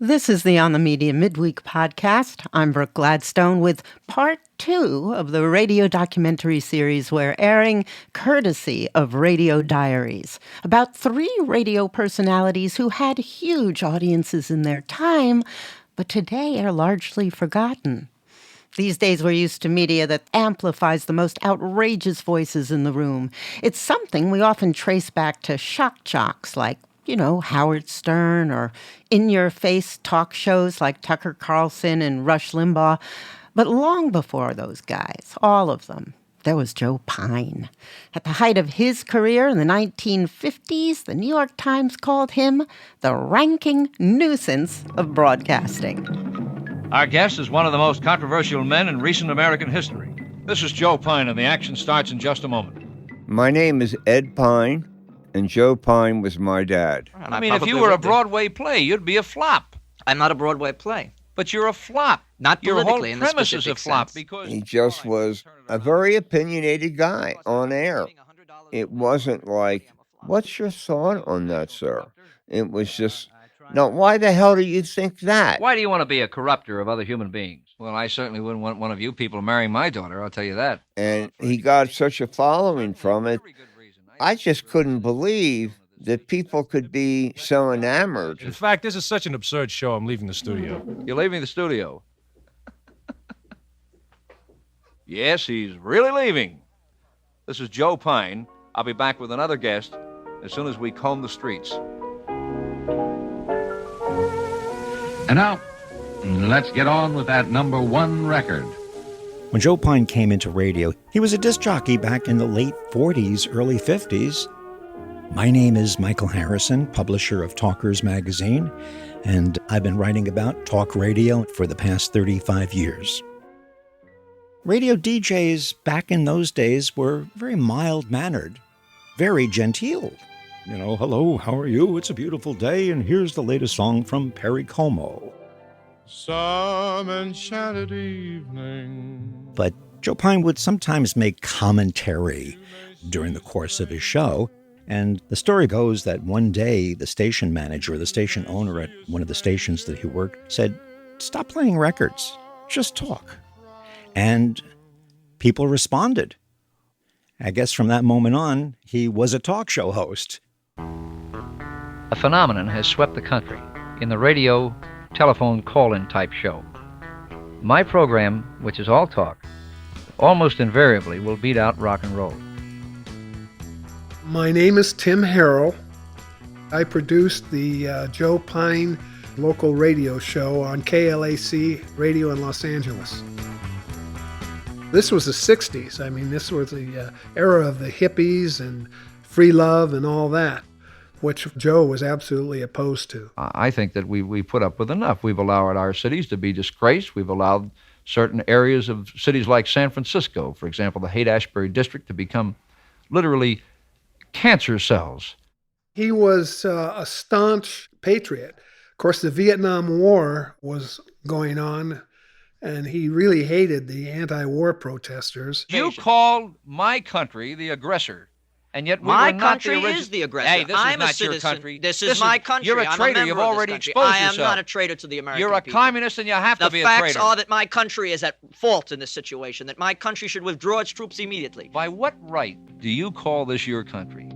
This is the On the Media Midweek podcast. I'm Brooke Gladstone with part 2 of the radio documentary series we're airing courtesy of Radio Diaries, about 3 radio personalities who had huge audiences in their time, but today are largely forgotten. These days we're used to media that amplifies the most outrageous voices in the room. It's something we often trace back to shock jocks like Howard Stern, or in-your-face talk shows like Tucker Carlson and Rush Limbaugh. But long before those guys, all of them, there was Joe Pyne. At the height of his career in the 1950s, the New York Times called him the ranking nuisance of broadcasting. Our guest is one of the most controversial men in recent American history. This is Joe Pyne, and the action starts in just a moment. My name is Ed Pyne. And Joe Pyne was my dad. I mean, if you were a Broadway play, you'd be a flop. I'm not a Broadway play. But you're a flop. Not politically Your in whole the premise is a specific flop sense. because He just was a very opinionated guy on air. It wasn't like, what's your thought on that, sir? It was just, no, why the hell do you think that? Why do you want to be a corrupter of other human beings? Well, I certainly wouldn't want one of you people marrying my daughter, I'll tell you that. And he got such a following from it. I just couldn't believe that people could be so enamored. In fact, this is such an absurd show, I'm leaving the studio. You're leaving the studio? Yes, he's really leaving. This is Joe Pyne. I'll be back with another guest as soon as we comb the streets. And now, let's get on with that number 1 record. When Joe Pyne came into radio, he was a disc jockey back in the late 40s, early 50s. My name is Michael Harrison, publisher of Talkers magazine, and I've been writing about talk radio for the past 35 years. Radio DJs back in those days were very mild-mannered, very genteel. Hello, how are you? It's a beautiful day, and here's the latest song from Perry Como. Some enchanted evening. But Joe Pyne would sometimes make commentary during the course of his show. And the story goes that one day the station manager, the station owner at one of the stations that he worked, said, "Stop playing records, just talk." And people responded. I guess from that moment on, he was a talk show host. A phenomenon has swept the country in the radio telephone call-in type show. My program, which is all talk, almost invariably will beat out rock and roll. My name is Tim Harrell. I produced the Joe Pyne local radio show on KLAC radio in Los Angeles. This was the 60s. I mean, this was the era of the hippies and free love and all that, which Joe was absolutely opposed to. I think that we put up with enough. We've allowed our cities to be disgraced. We've allowed certain areas of cities like San Francisco, for example, the Haight-Ashbury district, to become literally cancer cells. He was a staunch patriot. Of course, the Vietnam War was going on, and he really hated the anti-war protesters. You called my country the aggressor, and yet we my were not country the is the aggressor. Hey, this I'm is not a citizen. your country. This is my country. You're a traitor. I'm a You've member of already this country. exposed I am yourself. not a traitor to the American You're a people. communist, and you have to be a traitor. The facts are that my country is at fault in this situation, that my country should withdraw its troops immediately. By what right do you call this your country?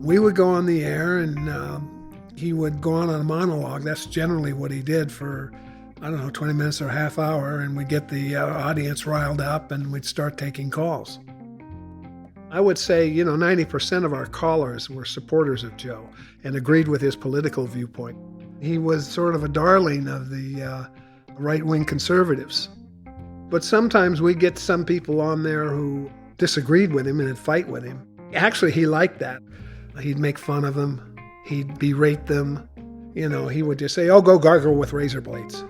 We would go on the air, and he would go on a monologue. That's generally what he did for, 20 minutes or a half hour, and we'd get the audience riled up, and we'd start taking calls. I would say, 90% of our callers were supporters of Joe and agreed with his political viewpoint. He was sort of a darling of the right-wing conservatives. But sometimes we get some people on there who disagreed with him and would fight with him. Actually, he liked that. He'd make fun of them. He'd berate them. He would just say, "Oh, go gargle with razor blades."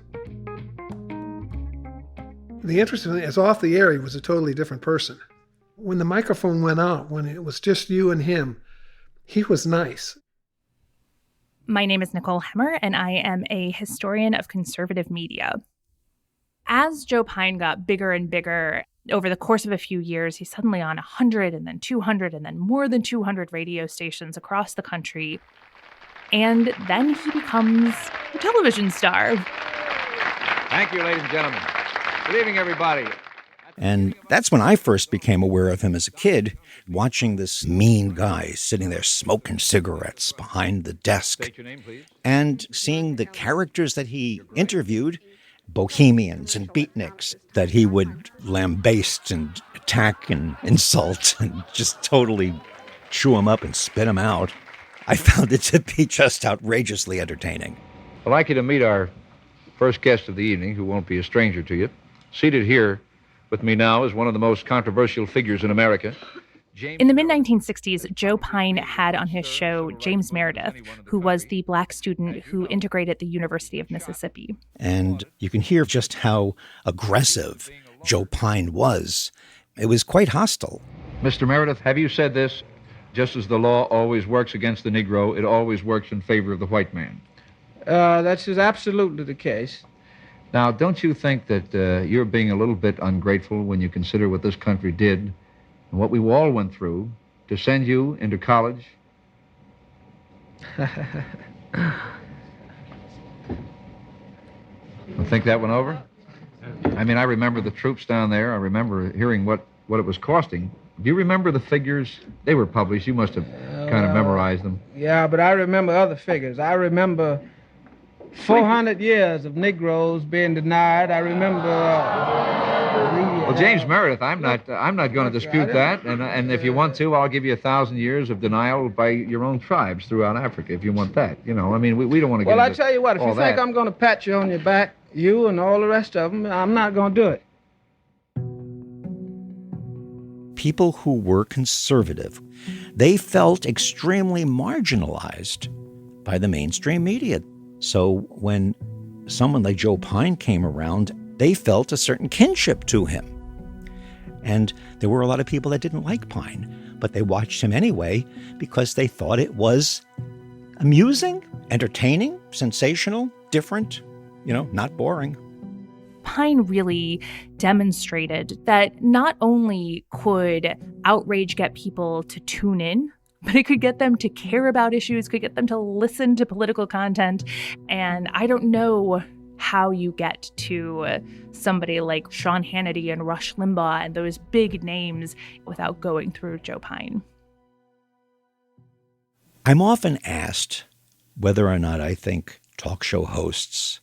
The interesting thing is, off the air, he was a totally different person. When the microphone went out, when it was just you and him, he was nice. My name is Nicole Hemmer, and I am a historian of conservative media. As Joe Pyne got bigger and bigger, over the course of a few years, he's suddenly on 100 and then 200 and then more than 200 radio stations across the country. And then he becomes a television star. Thank you, ladies and gentlemen. Good evening, everybody. And that's when I first became aware of him as a kid, watching this mean guy sitting there smoking cigarettes behind the desk. State your name, please. And seeing the characters that he interviewed, bohemians and beatniks, that he would lambaste and attack and insult and just totally chew them up and spit them out. I found it to be just outrageously entertaining. I'd like you to meet our first guest of the evening, who won't be a stranger to you. Seated here with me now is one of the most controversial figures in America. In the mid-1960s, Joe Pyne had on his show James Meredith, who was the black student who integrated the University of Mississippi. And you can hear just how aggressive Joe Pyne was. It was quite hostile. Mr. Meredith, have you said this? Just as the law always works against the Negro, it always works in favor of the white man. That is absolutely the case. Now, don't you think that you're being a little bit ungrateful when you consider what this country did and what we all went through to send you into college? Think that one over? I mean, I remember the troops down there. I remember hearing what it was costing. Do you remember the figures? They were published. You must have kind of memorized them. Yeah, but I remember other figures. I remember 400 years of Negroes being denied. I remember. Well, James Meredith, I'm not going to dispute that. And if you want to, I'll give you 1,000 years of denial by your own tribes throughout Africa, if you want that. You know, I mean, we don't want to get. Well, I into tell you what, if you think I'm going to pat you on your back, you and all the rest of them, I'm not going to do it. People who were conservative, they felt extremely marginalized by the mainstream media. So when someone like Joe Pyne came around, they felt a certain kinship to him. And there were a lot of people that didn't like Pyne, but they watched him anyway because they thought it was amusing, entertaining, sensational, different, not boring. Pyne really demonstrated that not only could outrage get people to tune in, but it could get them to care about issues, could get them to listen to political content. And I don't know how you get to somebody like Sean Hannity and Rush Limbaugh and those big names without going through Joe Pyne. I'm often asked whether or not I think talk show hosts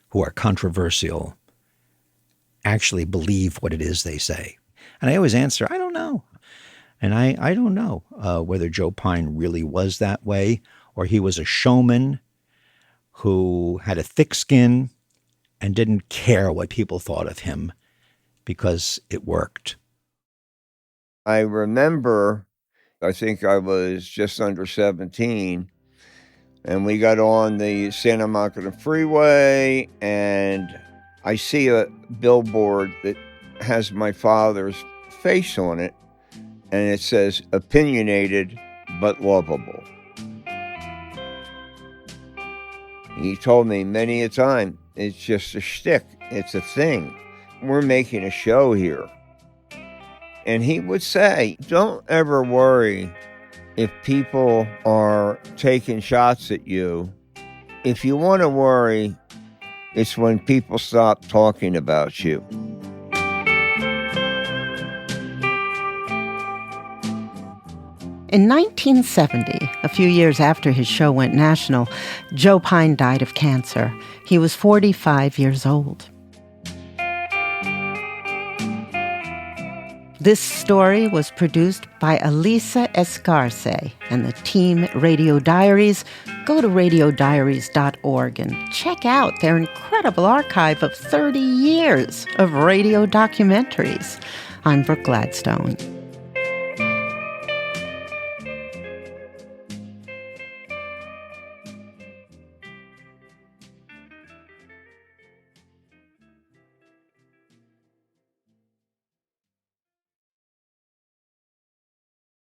who are controversial actually believe what it is they say. And I always answer, I don't know. And I don't know whether Joe Pyne really was that way or he was a showman who had a thick skin and didn't care what people thought of him because it worked. I remember, I think I was just under 17, and we got on the Santa Monica Freeway, and I see a billboard that has my father's face on it, and it says, opinionated but lovable. He told me many a time, it's just a shtick, it's a thing. We're making a show here. And he would say, don't ever worry if people are taking shots at you. If you want to worry, it's when people stop talking about you. In 1970, a few years after his show went national, Joe Pyne died of cancer. He was 45 years old. This story was produced by Elisa Escarce and the team Radio Diaries. Go to radiodiaries.org and check out their incredible archive of 30 years of radio documentaries. I'm Brooke Gladstone.